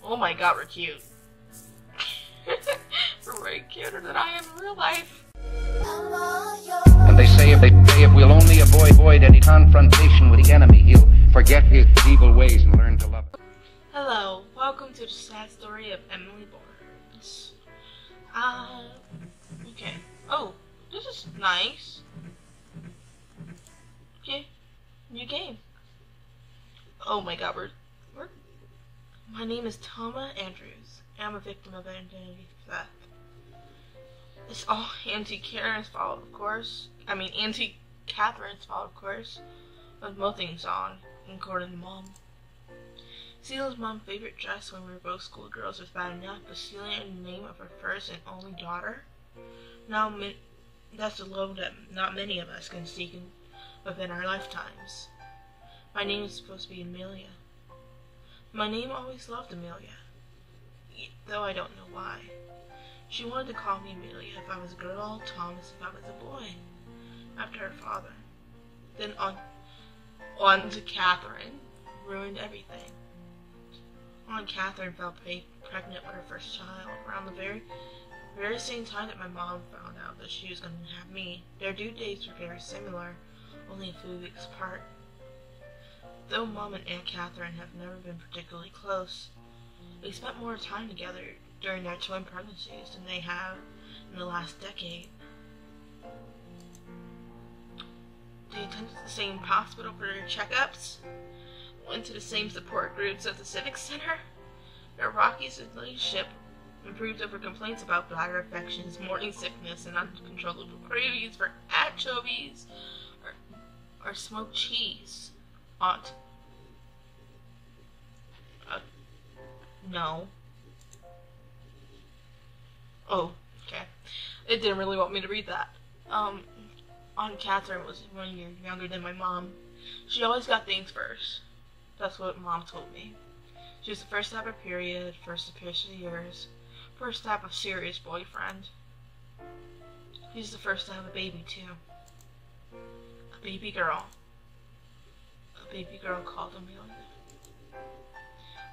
Oh my god, we're cute. We're way cuter than I am in real life. And they say if we'll only avoid any confrontation with the enemy, he'll forget his evil ways and learn to love us. Hello, welcome to the sad story of Emily Barnes. Okay. Oh, this is nice. Okay, new game. Oh my god, we're my name is Toma Andrews. I'm a victim of identity theft. It's all Auntie Karen's fault, of course. I mean, Auntie Catherine's fault, of course. Of mothing song, according to Mom. Stealing's mom's favorite dress when we were both schoolgirls was bad enough, but stealing in the name of her first and only daughter? Now, that's a load that not many of us can seek within our lifetimes. My name is supposed to be Amelia. My name always loved Amelia, though I don't know why. She wanted to call me Amelia if I was a girl, Thomas if I was a boy, after her father. Then on to Catherine, ruined everything. Aunt Catherine fell pregnant with her first child, around the very same time that my mom found out that she was going to have me. Their due dates were very similar, only a few weeks apart. Though Mom and Aunt Catherine have never been particularly close, they spent more time together during their twin pregnancies than they have in the last decade. They attended the same hospital for their checkups, went to the same support groups at the Civic Center. Their rocky relationship improved over complaints about bladder infections, morning sickness, and uncontrollable cravings for anchovies or smoked cheese. Aunt. No. Oh, okay. It didn't really want me to read that. Aunt Catherine was 1 year younger than my mom. She always got things first. That's what Mom told me. She was the first to have a period, first to pierce her ears, first to have a serious boyfriend. She's the first to have a baby, too. A baby girl. A baby girl called Amelia.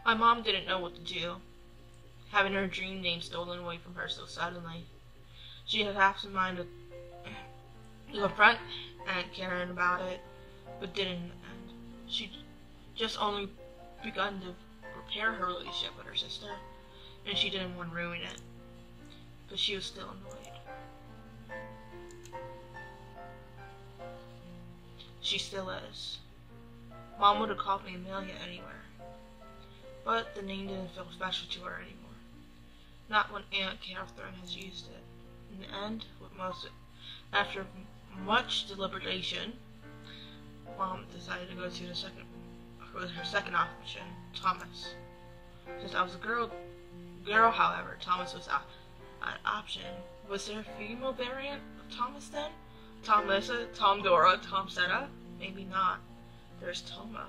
My mom didn't know what to do, having her dream name stolen away from her so suddenly. She had half in mind to confront Aunt Karen about it, but didn't in the end. She just only begun to repair her relationship with her sister, and she didn't want to ruin it. But she was still annoyed. She still is. Mom would have called me Amelia anywhere, but the name didn't feel special to her anymore. Not when Aunt Catherine has used it. In the end, after much deliberation, Mom decided to go to her second option, Thomas. Since I was a girl, however, Thomas was an option. Was there a female variant of Thomas then? Tom Lissa, Tom Dora, Tom Setta? Maybe not. There's Toma,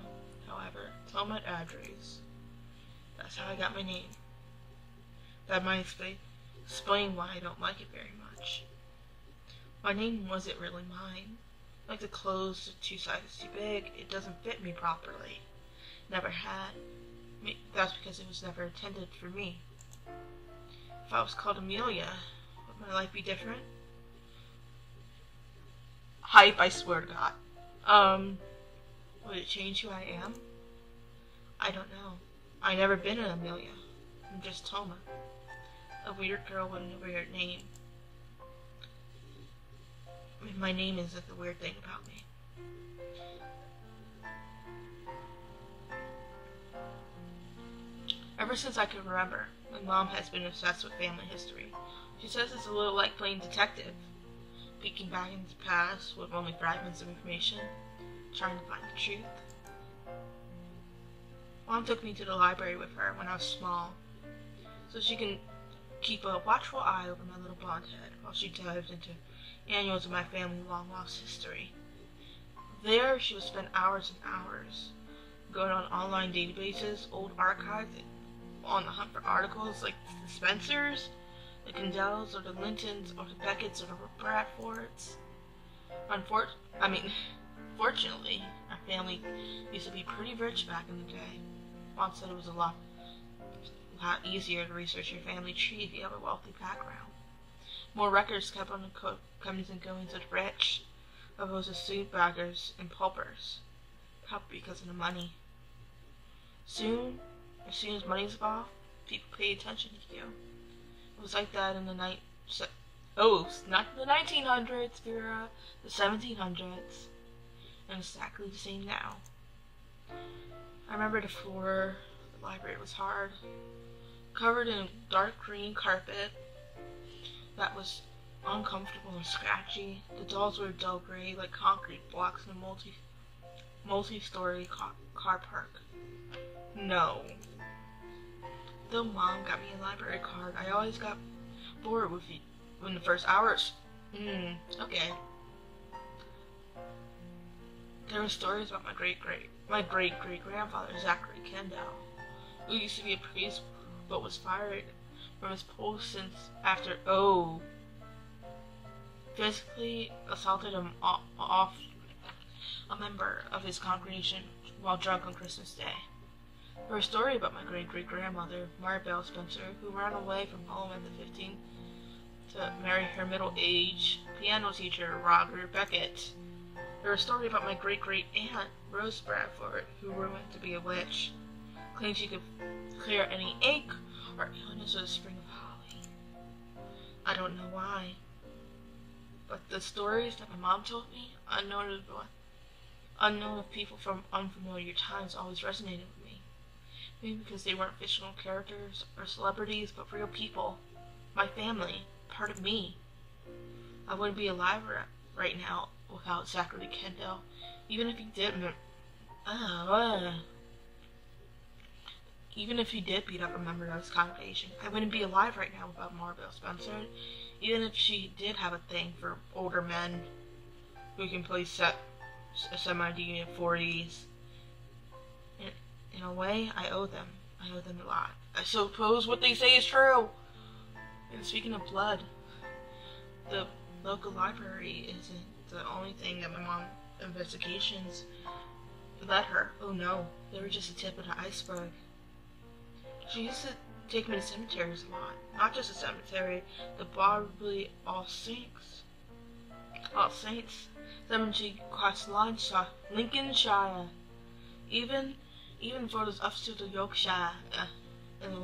however, Toma Andrews. That's how I got my name. That might explain why I don't like it very much. My name wasn't really mine. Like the clothes are 2 sizes too big, it doesn't fit me properly. Never had. That's because it was never intended for me. If I was called Amelia, would my life be different? Hype, I swear to God. Would it change who I am? I don't know. I've never been an Amelia. I'm just Toma. A weird girl with a weird name. I mean, my name isn't the weird thing about me. Ever since I can remember, my mom has been obsessed with family history. She says it's a little like playing detective, peeking back into the past with only fragments of information, trying to find the truth. Mom took me to the library with her when I was small, so she can keep a watchful eye over my little blonde head while she dived into annuals of my family's long-lost history. There, she would spend hours and hours going on online databases, old archives, on the hunt for articles like the Spencers, the Condells, or the Lintons, or the Becketts, or the Bradfords. Fortunately, our family used to be pretty rich back in the day. Mom said it was a lot got easier to research your family tree if you have a wealthy background. More records kept on the comings and goings of the rich, opposed to sleepwalkers and paupers, probably because of the money. As soon as money's involved, people pay attention to you. It was like that in the not the 1900s, Vera, the 1700s, and exactly the same now. I remember the floor of the library was hard, covered in a dark green carpet that was uncomfortable and scratchy. The dolls were dull gray like concrete blocks in a multi-story car park. No. Though Mom got me a library card, I always got bored with it in the first hours. Okay. There were stories about my great-great-grandfather, Zachary Kendall, who used to be a priest but was fired from his post since after physically assaulted off a member of his congregation while drunk on Christmas Day. Or a story about my great-great-grandmother, Maribel Spencer, who ran away from home at the 15 to marry her middle-aged piano teacher, Roger Beckett. Or a story about my great-great-aunt, Rose Bradford, who rumored to be a witch, claimed she could clear any ache or illness with a spring of holly. I don't know why, but the stories that my mom told me, unknown of people from unfamiliar times, always resonated with me. Maybe because they weren't fictional characters or celebrities, but real people. My family. Part of me. I wouldn't be alive right now without Zachary Kendall. Even if he did beat up a member of his congregation, I wouldn't be alive right now without Maribel Spencer. Even if she did have a thing for older men who can play semi-D in 40s. In a way, I owe them. I owe them a lot. I suppose what they say is true. And speaking of blood, the local library isn't the only thing that my mom's investigations led her. Oh no, they were just the tip of the iceberg. She used to take me to cemeteries a lot. Not just a cemetery, the probably All Saints Cemetery across Lincolnshire. Even for those up to Yorkshire and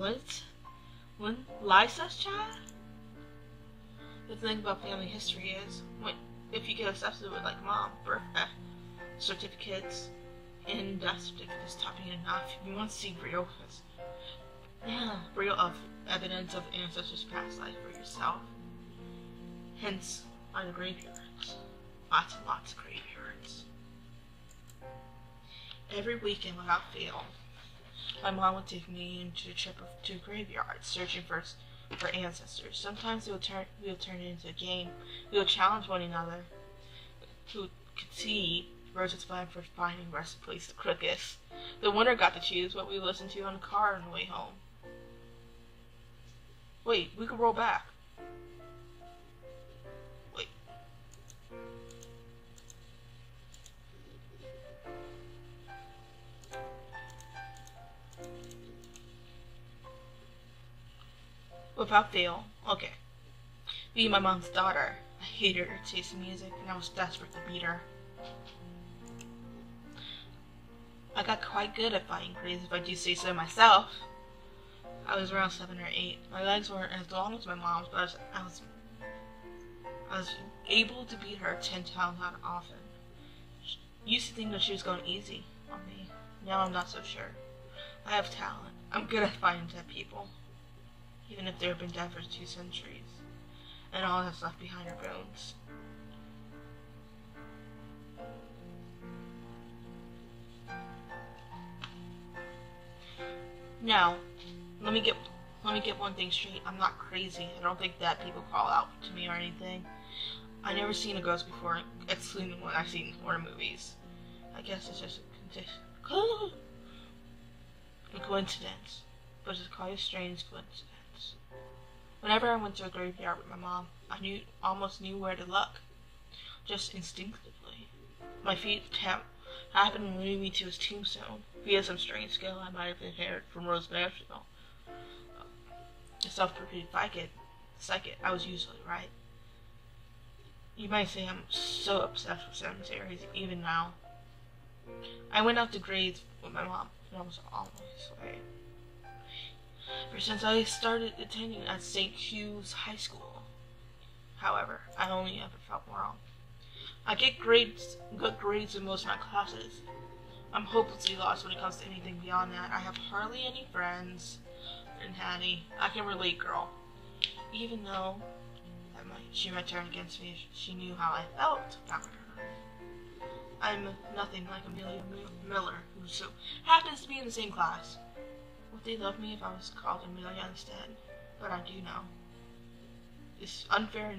Leicestershire. The thing about family history is, if you get accepted with like mom, birth certificates and death certificates topping enough, you want to see real evidence of ancestors' past life for yourself. Hence, are the graveyards. Lots and lots of graveyards. Every weekend without fail, my mom would take me into a trip to graveyards, searching for ancestors. Sometimes we would turn it into a game. We would challenge one another who could see versus plan for finding rest place the quickest. The winner got to choose what we listened to on the car on the way home. Wait, we could roll back. Wait. Without fail, okay. Being my mom's daughter, I hated her taste in music, and I was desperate to beat her. I got quite good at fighting crazy, if I do say so myself. I was around 7 or 8. My legs weren't as long as my mom's, but I was able to beat her 10 times out often. She used to think that she was going easy on me. Now I'm not so sure. I have talent. I'm good at fighting dead people, even if they've been dead for 2 centuries, and all that's left behind are bones. Now, let me get one thing straight. I'm not crazy. I don't think that people call out to me or anything. I never seen a ghost before, excluding what I've seen in horror movies. I guess it's just a coincidence, but it's quite a strange coincidence. Whenever I went to a graveyard with my mom, I almost knew where to look, just instinctively. My feet happened to lead me to his tombstone via some strange skill I might have inherited from Rose Bradford. self-repeated psychic, I was usually right. You might say I'm so obsessed with cemeteries, even now. I went out to grades with my mom when I was almost away. Ever since I started attending at St. Hugh's High School. However, I only ever felt wrong. I get good grades in most of my classes. I'm hopelessly lost when it comes to anything beyond that. I have hardly any friends. And Hattie, I can relate, girl. Even though she might turn against me if she knew how I felt about her. I'm nothing like Amelia Miller, who so happens to be in the same class. Would they love me if I was called Amelia instead? But I do know. It's unfair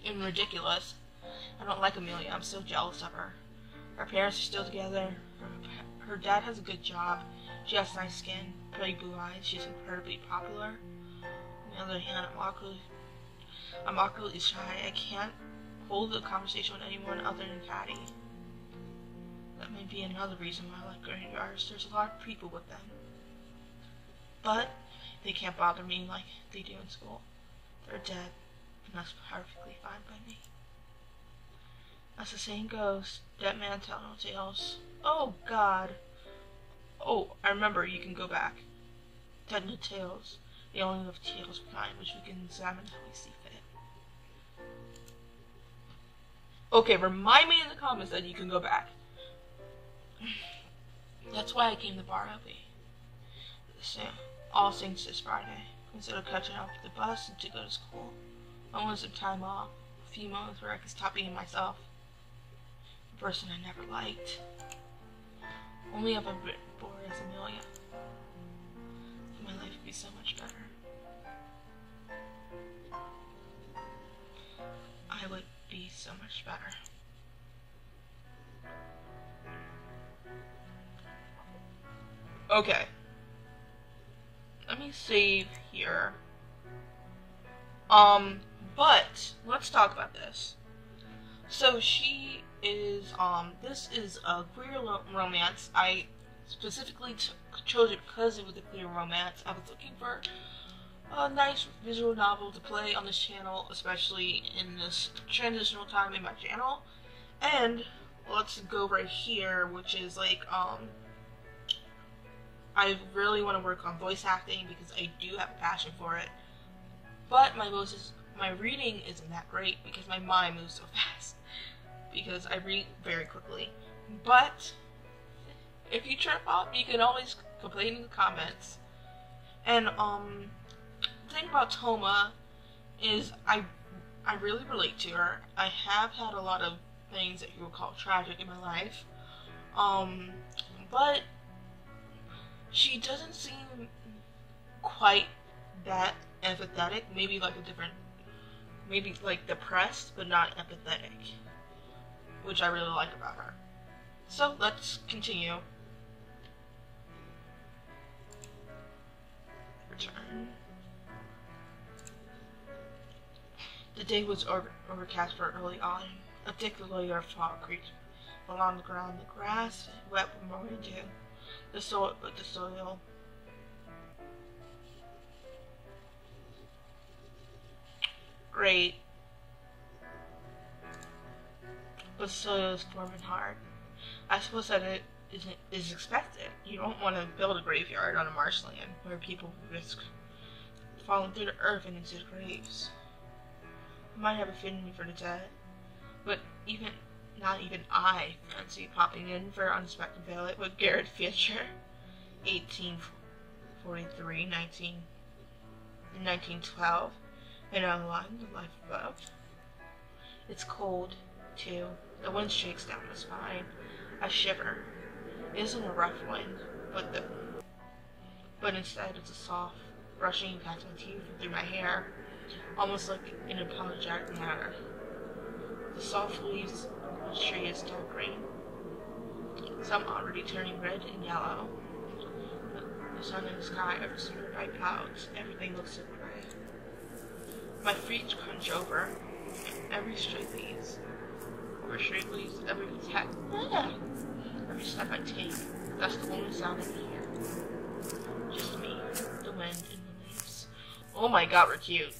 and ridiculous. I don't like Amelia. I'm so jealous of her. Her parents are still together. Her dad has a good job. She has nice skin, pretty blue eyes. She's incredibly popular. On the other hand, I'm awkwardly shy. I can't hold a conversation with anyone other than Patty. That may be another reason why I like graveyards. There's a lot of people with them. But they can't bother me like they do in school. They're dead, and that's perfectly fine by me. As the saying goes, dead man tell no tales. Oh, God. Oh, I remember, you can go back. Dead no tales. They only have tales behind, which we can examine how we see fit. Okay, remind me in the comments that you can go back. That's why I came to Bar Happy. All Saints this Friday. Instead of catching up with the bus to go to school, I wanted some time off. A few moments where I could stop being myself. The person I never liked. Only if I'm bored as Amelia. My life would be so much better. I would be so much better. Okay. Let me save here. But let's talk about this. So she is, this is a queer romance. I specifically chose it because it was a queer romance. I was looking for a nice visual novel to play on this channel, especially in this transitional time in my channel. And let's go right here, which is like, I really want to work on voice acting because I do have a passion for it. But my reading isn't that great because my mind moves so fast. Because I read very quickly. But if you trip up, you can always complain in the comments. And the thing about Toma is I really relate to her. I have had a lot of things that you would call tragic in my life. But she doesn't seem quite that empathetic. Maybe like maybe like depressed, but not empathetic. Which I really like about her. So let's continue. Return. The day was overcast for early autumn. A thick layer of fog crept along the ground. The grass wet with morning dew. The soil. Great. But the soil is warm and hard. I suppose that it is expected. You don't want to build a graveyard on a marshland where people risk falling through the earth and into the graves. I might have affinity for the dead, but not even I fancy popping in for an unexpected visit with Garrett Fisher, 1843, 1912, and Emmeline, The Life Above. It's cold, too. The wind shakes down my spine. I shiver. It isn't a rough wind, but instead it's a soft, brushing past my teeth and through my hair, almost like in an apologetic manner. The soft leaves of the tree is dark green, some already turning red and yellow. The sun and the sky are obscured by clouds. Everything looks so gray. My feet crunch over every stray leaves. Every step I take, that's the only sound I can hear. Just me. Oh my god, we're cute.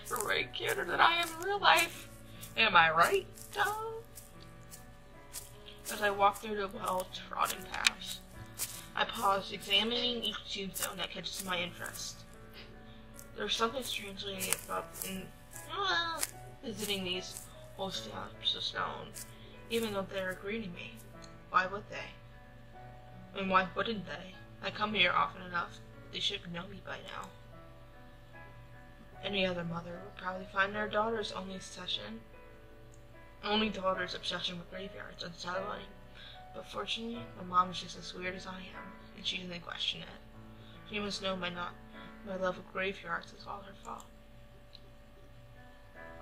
We're way cuter than I am in real life. Am I right, Tom? As I walk through the well-trodden paths, I pause, examining each tombstone that catches my interest. There's something strangely about visiting these old stumps of stone, even though they're greeting me. Why would they? And why wouldn't they? I come here often enough. They should know me by now. Any other mother would probably find their daughter's only daughter's obsession with graveyards unsettling. But fortunately, my mom is just as weird as I am, and she doesn't question it. She must know my love of graveyards is all her fault.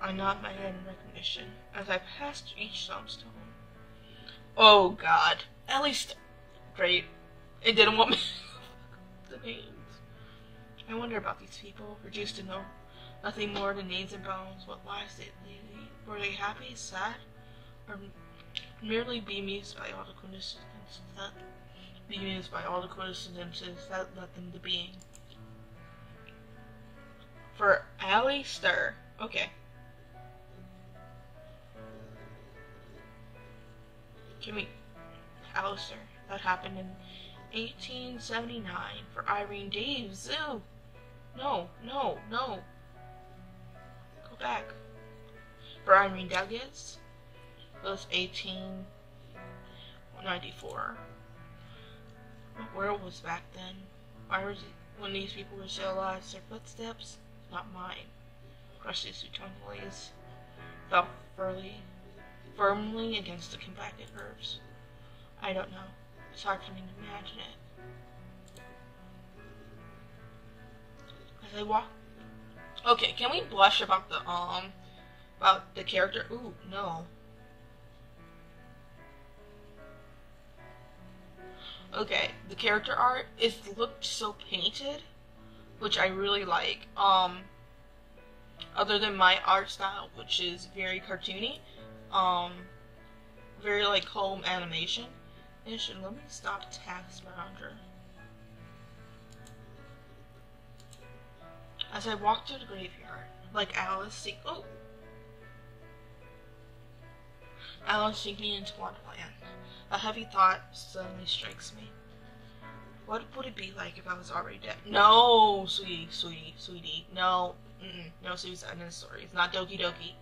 I nod my head in recognition as I pass each tombstone. Oh god. At least, great. It didn't want me the names. I wonder about these people, reduced to know nothing more than names and bones. What lives they lead? Were they happy, sad, or merely bemused by all the coincidences that led them to being? For Alistair. Okay. Alistair. That happened in 1879 for Irene Daves. Ew. No. Go back. For Irene Douglas, it was 1894. What world was back then? Why was it when these people were still alive? Their footsteps? Not mine. Crusty Sutonways felt firmly against the compacted herbs. I don't know. It's hard for me to imagine it. As I walk. Okay, can we blush about the character? Ooh, no. Okay, the character art looked so painted, which I really like. Other than my art style, which is very cartoony, very like home animation. Let me stop Taskmaster. As I walk through the graveyard, like Alice sinking into Wonderland, a heavy thought suddenly strikes me. What would it be like if I was already dead? No, sweetie, no, no suicide in this story. It's not Doki Doki.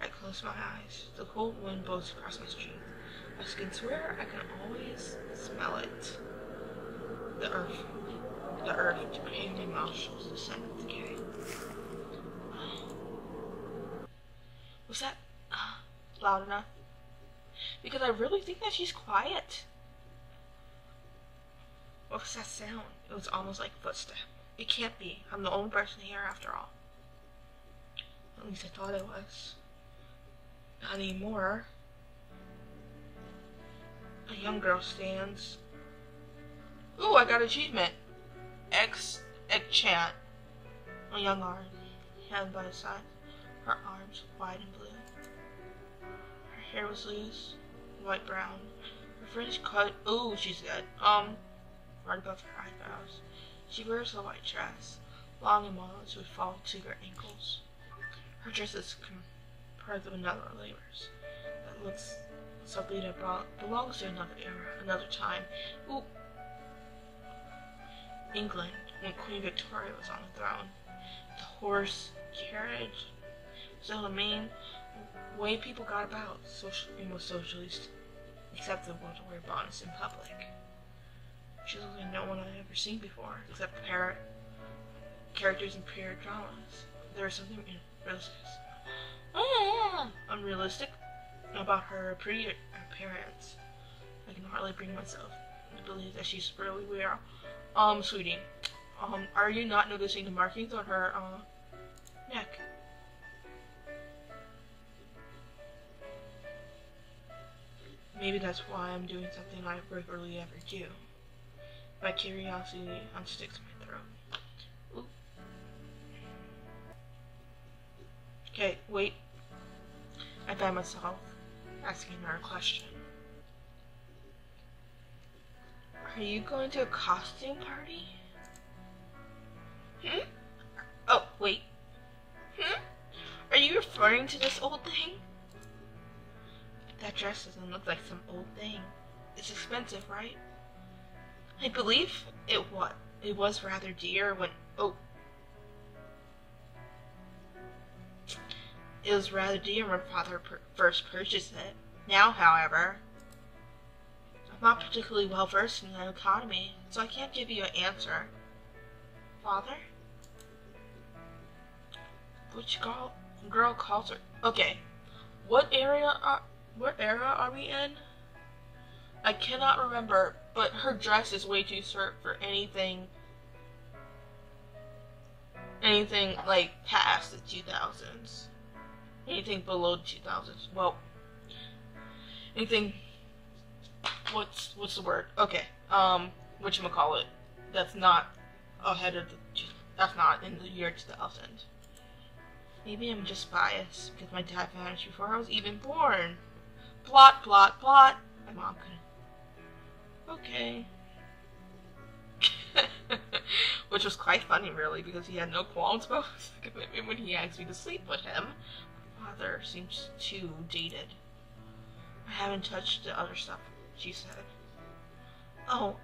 I close my eyes. The cold wind blows across my street. I can swear I can always smell it. The earth to create my mouth shows the scent of decay. Was that loud enough? Because I really think that she's quiet. What was that sound? It was almost like a footstep. It can't be. I'm the only person here after all. At least I thought I was. Not anymore. A young girl stands. Ooh, I got an achievement. Chant. A young arm, hand by his side. Her arms wide and blue. Her hair was loose, light brown. Her fringe cut. Ooh, she said. Right above her eyebrows. She wears a white dress, long and modest, would fall to her ankles. Her dress is comprised of another layers that looks something that belongs to another era, another time. Ooh. England, when Queen Victoria was on the throne. The horse carriage. So the main way people got about, most socialist, acceptable to wear bonnets in public. She looked like no one I've ever seen before, except characters in period dramas. There was something unrealistic about her pretty appearance. I can hardly bring myself to believe that she's really weird. Sweetie, are you not noticing the markings on her, neck? Maybe that's why I'm doing something I regularly ever do. My curiosity unsticks my throat. Ooh. Okay, wait. I find myself asking her a question. Are you going to a costume party? Hmm? Oh, wait. Hmm? Are you referring to this old thing? That dress doesn't look like some old thing. It's expensive, right? I believe it was rather dear when... Oh. It was rather dear when Father first purchased it. Now, however, I'm not particularly well versed in the economy, so I can't give you an answer. Father? Which girl calls her? Okay. What era are we in? I cannot remember, but her dress is way too short for anything like past the 2000s. Anything below the 2000s. Well, anything. What's the word? Okay. Whatchamacallit. That's not ahead of the. That's not in the year 2000. Maybe I'm just biased because my dad vanished before I was even born. Plot, plot, plot. My mom couldn't. Okay. Which was quite funny, really, because he had no qualms about the commitment when he asked me to sleep with him. Father seems too dated. I haven't touched the other stuff, she said. Oh,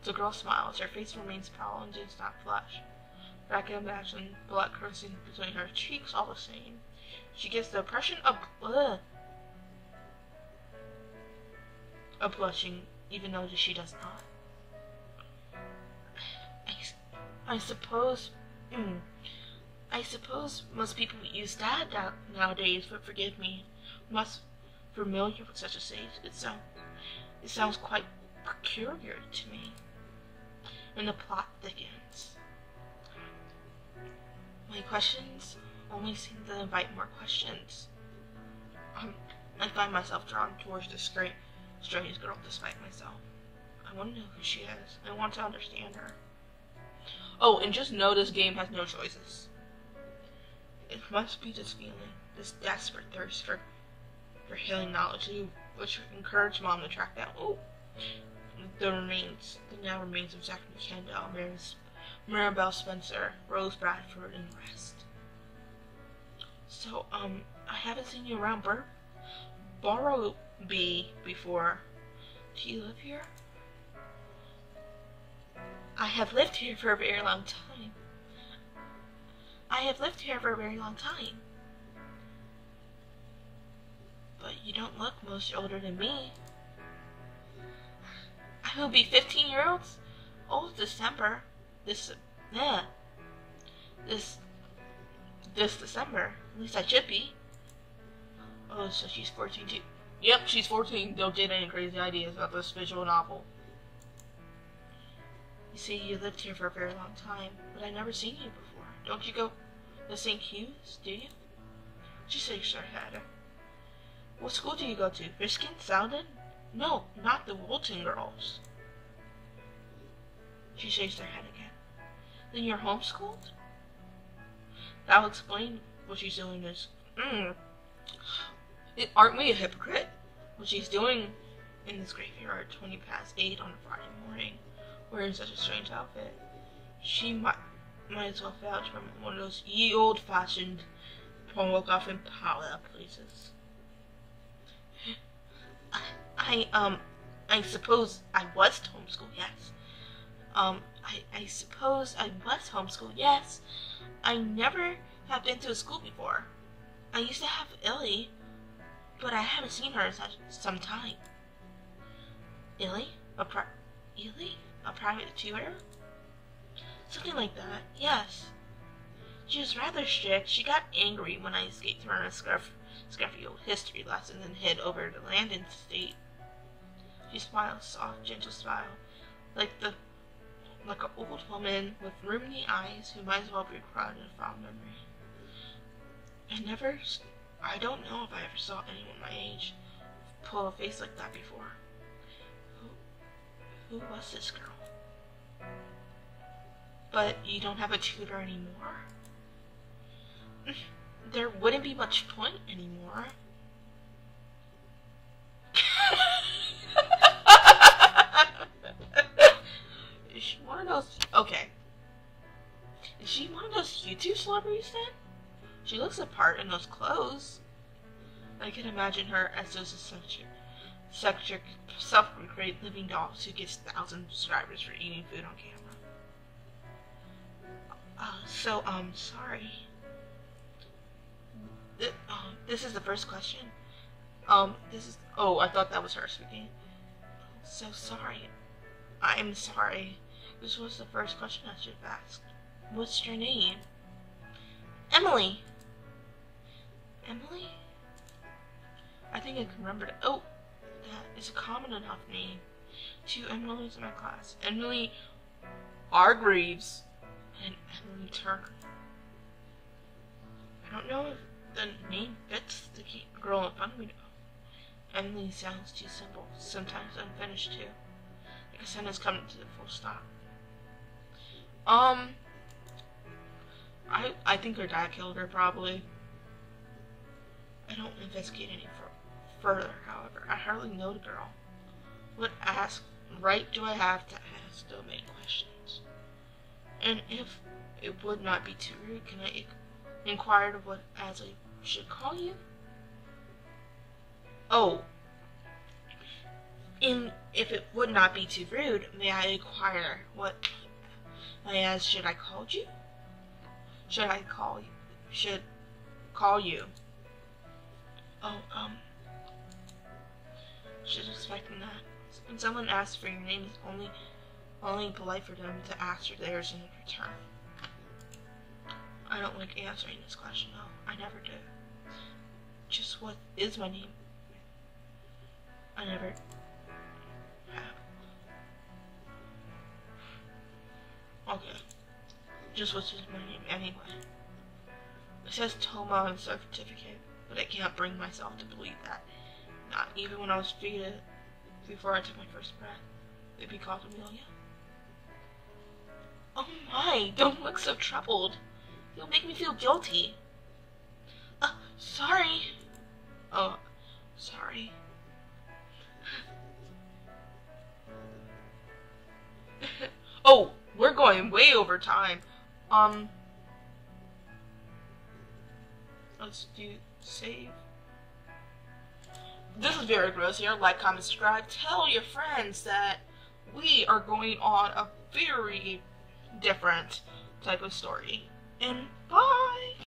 the girl smiles. Her face remains pale and does not flush. But I can imagine blood coursing between her cheeks all the same. She gives the impression of blushing, even though she does not. I suppose most people use that nowadays, but forgive me, I'm not familiar with such a sage. It sounds quite peculiar to me. And the plot thickens. My questions only seem to invite more questions. I find myself drawn towards this strange girl despite myself. I want to know who she is. I want to understand her. Oh, and just know this game has no choices. It must be this feeling, this desperate thirst for healing knowledge, which encouraged Mom to track down. Oh, the now remains of Zachary Kendall, Maribel Spencer, Rose Bradford, and the rest. So, I haven't seen you around Barrowby before. Do you live here? I have lived here for a very long time. But you don't look much older than me. I will be 15 years old December. This December. At least I should be. Oh, so she's 14 too. Yep, she's 14. Don't get any crazy ideas about this visual novel. You see, you lived here for a very long time, but I've never seen you before. Don't you go to St. Hugh's, do you? She shakes her head. What school do you go to? Riskin? Soundon? No, not the Woolton girls. She shakes her head again. Then you're homeschooled? That'll explain what she's doing is... Aren't we a hypocrite? What she's doing in this graveyard 20 past 8 on a Friday morning, wearing such a strange outfit. She might as well vouch from one of those ye old-fashioned woke off in Paula places. I suppose I was homeschooled, yes. I suppose I was homeschooled, yes. I never have been to a school before. I used to have Illy, but I haven't seen her in some time. Illy? A private tutor? Something like that, yes. She was rather strict. She got angry when I escaped from a scruffy old history lesson and hid over to Landon State. She smiled a soft, gentle smile, like an old woman with rheumy eyes who might as well be crowded in fond memory. I don't know if I ever saw anyone my age pull a face like that before. Who was this girl? But you don't have a tutor anymore? There wouldn't be much point anymore. celebrities then? She looks the part in those clothes. I can imagine her as those eccentric, self-recreated living dolls who gets 1,000 subscribers for eating food on camera. Sorry. This is the first question. I thought that was her speaking. So sorry. I'm sorry. This was the first question I should have asked. What's your name? Emily. Emily? I think I can remember that. Oh, that is a common enough name. 2 Emilys in my class. Emily Hargreaves and Emily Turner. I don't know if the name fits the girl in front of me though. Emily sounds too simple, sometimes unfinished too. Like a sentence coming to the full stop. I think her dad killed her, probably. I don't investigate any further, however. I hardly know the girl. What right do I have to ask domain questions? And if it would not be too rude, can I inquire of what as I should call you? Oh. If it would not be too rude, may I inquire what should I call you? Should call you? Oh, she's expecting that. When someone asks for your name, it's only polite for them to ask for theirs in return. I don't like answering this question, no. I never do. Just what is my name? I never have. Okay. Just what's my name anyway? It says Toma on the certificate, but I can't bring myself to believe that. Not even when I was treated before I took my first breath. They'd be called Amelia. Oh my, don't look so troubled. You'll make me feel guilty. Sorry. Oh, sorry. Oh, we're going way over time. Let's do save. This is very gross here. Like, comment, subscribe. Tell your friends that we are going on a very different type of story. And bye!